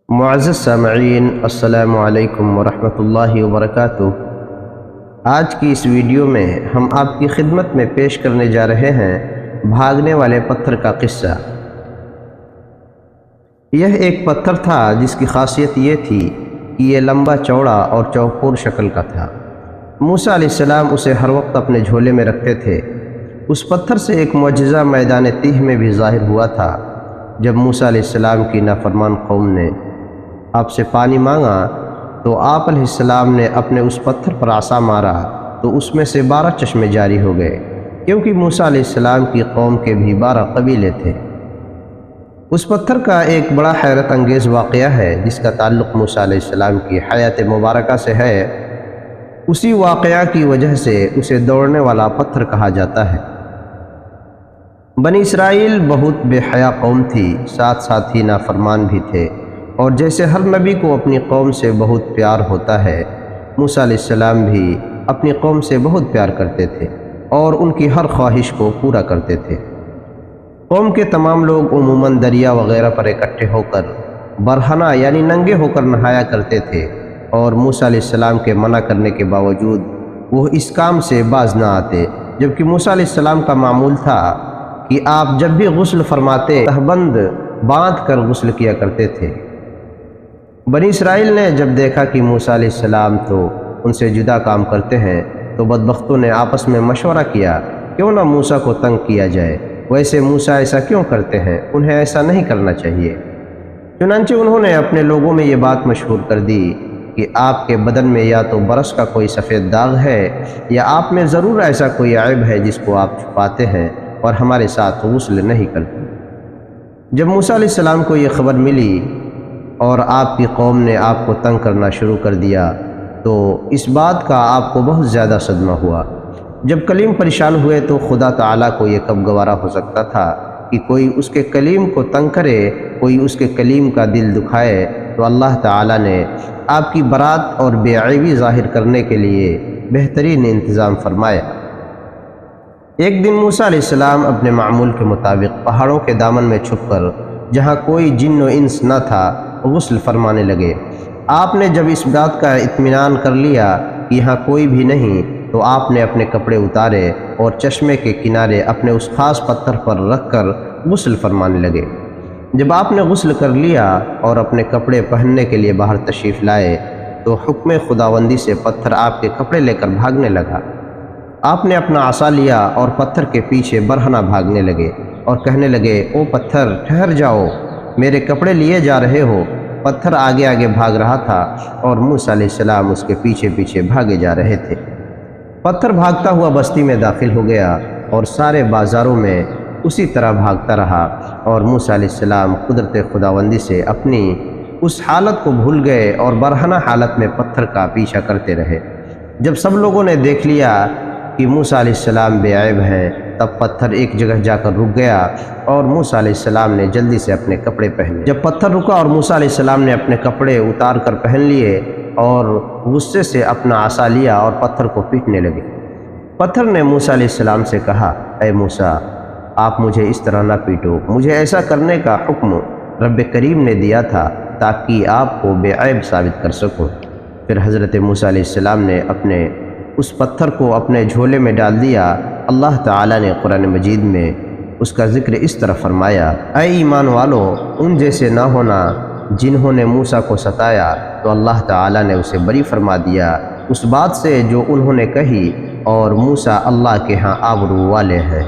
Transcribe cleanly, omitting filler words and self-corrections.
معزز سامعین، السلام علیکم ورحمۃ اللہ وبرکاتہ۔ آج کی اس ویڈیو میں ہم آپ کی خدمت میں پیش کرنے جا رہے ہیں بھاگنے والے پتھر کا قصہ۔ یہ ایک پتھر تھا جس کی خاصیت یہ تھی کہ یہ لمبا چوڑا اور چوکور شکل کا تھا۔ موسیٰ علیہ السلام اسے ہر وقت اپنے جھولے میں رکھتے تھے۔ اس پتھر سے ایک معجزہ میدان تیہ میں بھی ظاہر ہوا تھا۔ جب موسیٰ علیہ السلام کی نافرمان قوم نے آپ سے پانی مانگا تو آپ علیہ السلام نے اپنے اس پتھر پر عصا مارا تو اس میں سے 12 چشمے جاری ہو گئے، کیونکہ موسیٰ علیہ السلام کی قوم کے بھی 12 قبیلے تھے۔ اس پتھر کا ایک بڑا حیرت انگیز واقعہ ہے جس کا تعلق موسیٰ علیہ السلام کی حیات مبارکہ سے ہے۔ اسی واقعہ کی وجہ سے اسے دوڑنے والا پتھر کہا جاتا ہے۔ بنی اسرائیل بہت بے حیا قوم تھی، ساتھ ساتھ ہی نافرمان بھی تھے، اور جیسے ہر نبی کو اپنی قوم سے بہت پیار ہوتا ہے، موسیٰ علیہ السلام بھی اپنی قوم سے بہت پیار کرتے تھے اور ان کی ہر خواہش کو پورا کرتے تھے۔ قوم کے تمام لوگ عموماً دریا وغیرہ پر اکٹھے ہو کر برہنہ یعنی ننگے ہو کر نہایا کرتے تھے، اور موسیٰ علیہ السلام کے منع کرنے کے باوجود وہ اس کام سے باز نہ آتے، جبکہ موسیٰ علیہ السلام کا معمول تھا کہ آپ جب بھی غسل فرماتے تہبند باندھ کر غسل کیا کرتے تھے۔ بنی اسرائیل نے جب دیکھا کہ موسیٰ علیہ السلام تو ان سے جدا کام کرتے ہیں تو بدبختوں نے آپس میں مشورہ کیا، کیوں نہ موسیٰ کو تنگ کیا جائے، ویسے موسیٰ ایسا کیوں کرتے ہیں، انہیں ایسا نہیں کرنا چاہیے۔ چنانچہ انہوں نے اپنے لوگوں میں یہ بات مشہور کر دی کہ آپ کے بدن میں یا تو برس کا کوئی سفید داغ ہے یا آپ میں ضرور ایسا کوئی عیب ہے جس کو آپ چھپاتے ہیں اور ہمارے ساتھ غسل نہیں کرتے۔ جب موسیٰ علیہ السلام کو یہ خبر ملی اور آپ کی قوم نے آپ کو تنگ کرنا شروع کر دیا تو اس بات کا آپ کو بہت زیادہ صدمہ ہوا۔ جب کلیم پریشان ہوئے تو خدا تعالیٰ کو یہ کب گوارا ہو سکتا تھا کہ کوئی اس کے کلیم کو تنگ کرے، کوئی اس کے کلیم کا دل دکھائے، تو اللہ تعالیٰ نے آپ کی برات اور بے عیبی ظاہر کرنے کے لیے بہترین انتظام فرمایا۔ ایک دن موسیٰ علیہ السلام اپنے معمول کے مطابق پہاڑوں کے دامن میں چھپ کر جہاں کوئی جن و انس نہ تھا غسل فرمانے لگے۔ آپ نے جب اس بات کا اطمینان کر لیا کہ یہاں کوئی بھی نہیں تو آپ نے اپنے کپڑے اتارے اور چشمے کے کنارے اپنے اس خاص پتھر پر رکھ کر غسل فرمانے لگے۔ جب آپ نے غسل کر لیا اور اپنے کپڑے پہننے کے لیے باہر تشریف لائے تو حکم خداوندی سے پتھر آپ کے کپڑے لے کر بھاگنے لگا۔ آپ نے اپنا عصا لیا اور پتھر کے پیچھے برہنہ بھاگنے لگے اور کہنے لگے، او پتھر ٹھہر جاؤ، میرے کپڑے لیے جا رہے ہو۔ پتھر آگے آگے بھاگ رہا تھا اور موسیٰ علیہ السلام اس کے پیچھے پیچھے بھاگے جا رہے تھے۔ پتھر بھاگتا ہوا بستی میں داخل ہو گیا اور سارے بازاروں میں اسی طرح بھاگتا رہا، اور موسیٰ علیہ السلام قدرت خداوندی سے اپنی اس حالت کو بھول گئے اور برہنہ حالت میں پتھر کا پیچھا کرتے رہے۔ جب سب لوگوں نے دیکھ لیا کہ موسیٰ علیہ السلام بے عیب ہیں، تب پتھر ایک جگہ جا کر رک گیا اور موسیٰ علیہ السلام نے جلدی سے اپنے کپڑے پہنے۔ جب پتھر رکا اور موسیٰ علیہ السلام نے اپنے کپڑے اتار کر پہن لیے اور غصے سے اپنا عصا لیا اور پتھر کو پیٹنے لگے۔ پتھر نے موسیٰ علیہ السلام سے کہا، اے موسیٰ، آپ مجھے اس طرح نہ پیٹو، مجھے ایسا کرنے کا حکم رب کریم نے دیا تھا تاکہ آپ کو بے عیب ثابت کر سکوں۔ پھر حضرت موسیٰ علیہ السلام نے اپنے اس پتھر کو اپنے جھولے میں ڈال دیا۔ اللہ تعالیٰ نے قرآن مجید میں اس کا ذکر اس طرح فرمایا، اے ایمان والو، ان جیسے نہ ہونا جنہوں نے موسیٰ کو ستایا، تو اللہ تعالیٰ نے اسے بری فرما دیا اس بات سے جو انہوں نے کہی، اور موسیٰ اللہ کے ہاں آبرو والے ہیں۔